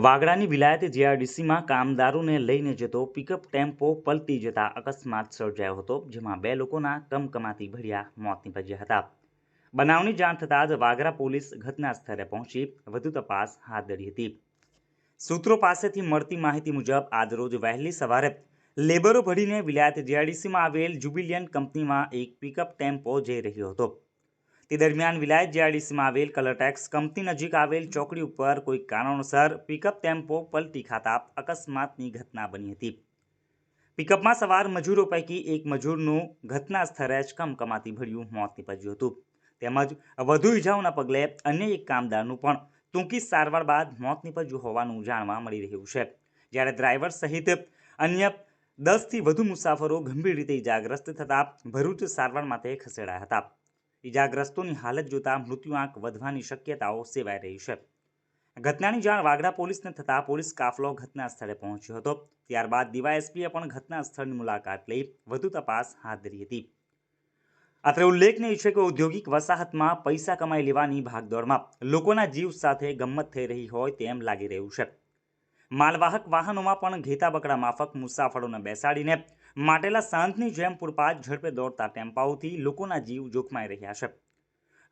વાગરાની વિલાયત જીઆરડીસીમાં કામદારોને લઈને જતો પિકઅપ ટેમ્પો પલટી જતા અકસ્માત સર્જાયો હતો, જેમાં 2 લોકોના કમકમાતી ભર્યા મોત નીપજ્યા હતા। બનાવની જાણ થતાં જ વાગરા પોલીસ ઘટના સ્થળે પહોંચી વધુ તપાસ હાથ ધરી હતી। સૂત્રો પાસેથી મળતી માહિતી મુજબ આજરોજ વહેલી સવારે લેબરો ભરીને વિલાયત જીઆરડીસીમાં આવેલ જુબિલિયન્ટ કંપનીમાં એક પિકઅપ ટેમ્પો જઈ રહ્યો હતો। તે દરમિયાન વિલાયત જીઆરડીસીમાં આવેલ કલરટેક્સ કંપની નજીક આવેલ ચોકડી ઉપર કોઈ કારણોસર પિકઅપ ટેમ્પો પલટી ખાતા અકસ્માતની ઘટના બની હતી। પિકઅપમાં સવાર મજૂરો પૈકી એક મજૂરનું ઘટના સ્થળે જ કમકમાતી ભર્યું મોત નીપજ્યું હતું, તેમજ વધુ ઇજાઓના પગલે અન્ય એક કામદારનું પણ ટૂંકી સારવાર બાદ મોત નીપજ્યું હોવાનું જાણવા મળી રહ્યું છે, જ્યારે ડ્રાઈવર સહિત અન્ય 10થી વધુ મુસાફરો ગંભીર રીતે ઇજાગ્રસ્ત થતા ભરૂચ સારવાર માટે ખસેડાયા હતા। ઇજાગ્રસ્તોની હાલત જોતા મૃત્યુઆંક વધવાની શક્યતાઓ સેવાઈ રહી છે। ઘટનાની જાણ વાગરા પોલીસને થતાં પોલીસ કાફલો ઘટના સ્થળે પહોંચ્યો હતો। ત્યારબાદ ડીવાયએસપીએ પણ ઘટના સ્થળની મુલાકાત લઈ વધુ તપાસ હાથ ધરી હતી। અત્રે ઉલ્લેખનીય છે કે ઔદ્યોગિક વસાહતમાં પૈસા કમાઈ લેવાની ભાગદોડમાં લોકોના જીવ સાથે ગમ્મત થઈ રહી હોય તેમ લાગી રહ્યું છે। માલવાહક વાહનોમાં પણ ઘેતા બકડા માફક મુસાફરોને બેસાડીને માટેલા સાંજની જેમ પૂરપાટ ઝડપે દોડતા ટેમ્પાઓથી લોકોના જીવ જોખમાઈ રહ્યા છે।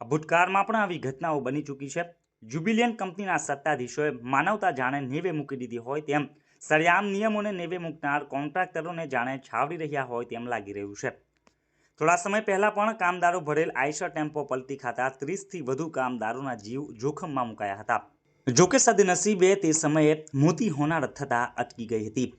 ભૂતકાળમાં પણ આવી ઘટનાઓ બની ચૂકી છે। જુબિલિયન્ટ કંપનીના સત્તાધીશોએ માનવતા જાણે નેવે મૂકી દીધી હોય તેમ સરેઆમ નિયમોને નેવે મૂકનાર કોન્ટ્રાક્ટરોને જાણે છાવરી રહ્યા હોય તેમ લાગી રહ્યું છે। થોડા સમય પહેલા પણ કામદારો ભરેલ આઈશર ટેમ્પો પલટી ખાતા 30થી વધુ કામદારોના જીવ જોખમમાં મુકાયા હતા। જોકે સદનસીબે તે સમયે મોટી હોનારત થતાં અટકી ગઈ હતી।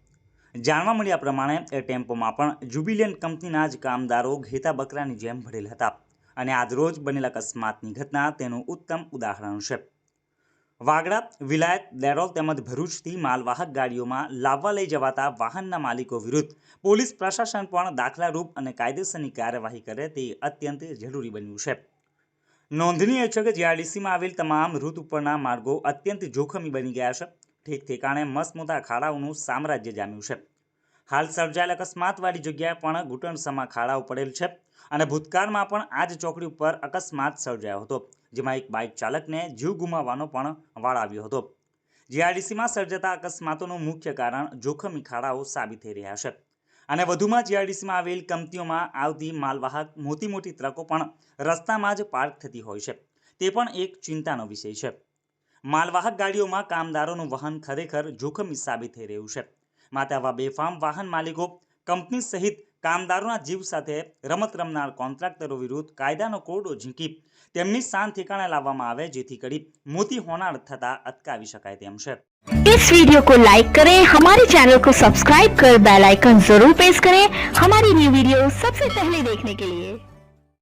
જાણવા મળ્યા પ્રમાણે એ ટેમ્પોમાં પણ જુબિલિયન્ટ કંપનીના જ કામદારો ઘેતા બકરાની જેમ ભરેલ હતા અને આજરોજ બનેલ અકસ્માતની ઘટના તેનું ઉત્તમ ઉદાહરણ છે। વાગડા, વિલાયત, દેરોલ તેમજ ભરૂચથી માલવાહક ગાડીઓમાં લાવવા લઈ જવાતા વાહનના માલિકો વિરુદ્ધ પોલીસ પ્રશાસન પણ દાખલારૂપ અને કાયદેસરની કાર્યવાહી કરે તે અત્યંત જરૂરી બન્યું છે। નોંધનીય છે કે જીઆરડીસીમાં આવેલ તમામ રૂટ ઉપરના માર્ગો અત્યંત જોખમી બની ગયા છે। ઠેક ઠેકાણે મસમોટા ખાડાઓનું સામ્રાજ્ય જામ્યું છે। હાલ સર્જાયેલ અકસ્માતવાળી જગ્યાએ પણ ઘૂંટણસમા ખાડાઓ પડેલ છે અને ભૂતકાળમાં પણ આ જ ચોકડી ઉપર અકસ્માત સર્જાયો હતો, જેમાં એક બાઇક ચાલકને જીવ ગુમાવવાનો પણ વાળ આવ્યો હતો। જીઆરડીસીમાં સર્જાતા અકસ્માતોનું મુખ્ય કારણ જોખમી ખાડાઓ સાબિત થઈ રહ્યા છે અને વધુમાં જીઆરડીસીમાં આવેલ કંપનીઓમાં આવતી માલવાહક મોટી ટ્રકો પણ રસ્તામાં જ પાર્ક થતી હોય છે, તે પણ એક ચિંતાનો વિષય છે। માલવાહક ગાડીઓમાં કામદારોનું વહન ખરેખર જોખમી સાબિત થઈ રહ્યું છે, માટે આવા બેફામ વાહન માલિકો, કંપની સહિત કામદારોના જીવ સાથે રમત રમનાર કોન્ટ્રાક્ટરો વિરુદ્ધ કાયદાનો કોરડો ઝીંકી તેમની શાન ઠેકાણે લાવવામાં આવે, જેથી કરી મોટી હોનારત થતા અટકાવી શકાય તેમ છે। इस वीडियो को लाइक करें, हमारे चैनल को सब्सक्राइब कर बेल आइकन जरूर प्रेस करें हमारी न्यू वीडियो सबसे पहले देखने के लिए।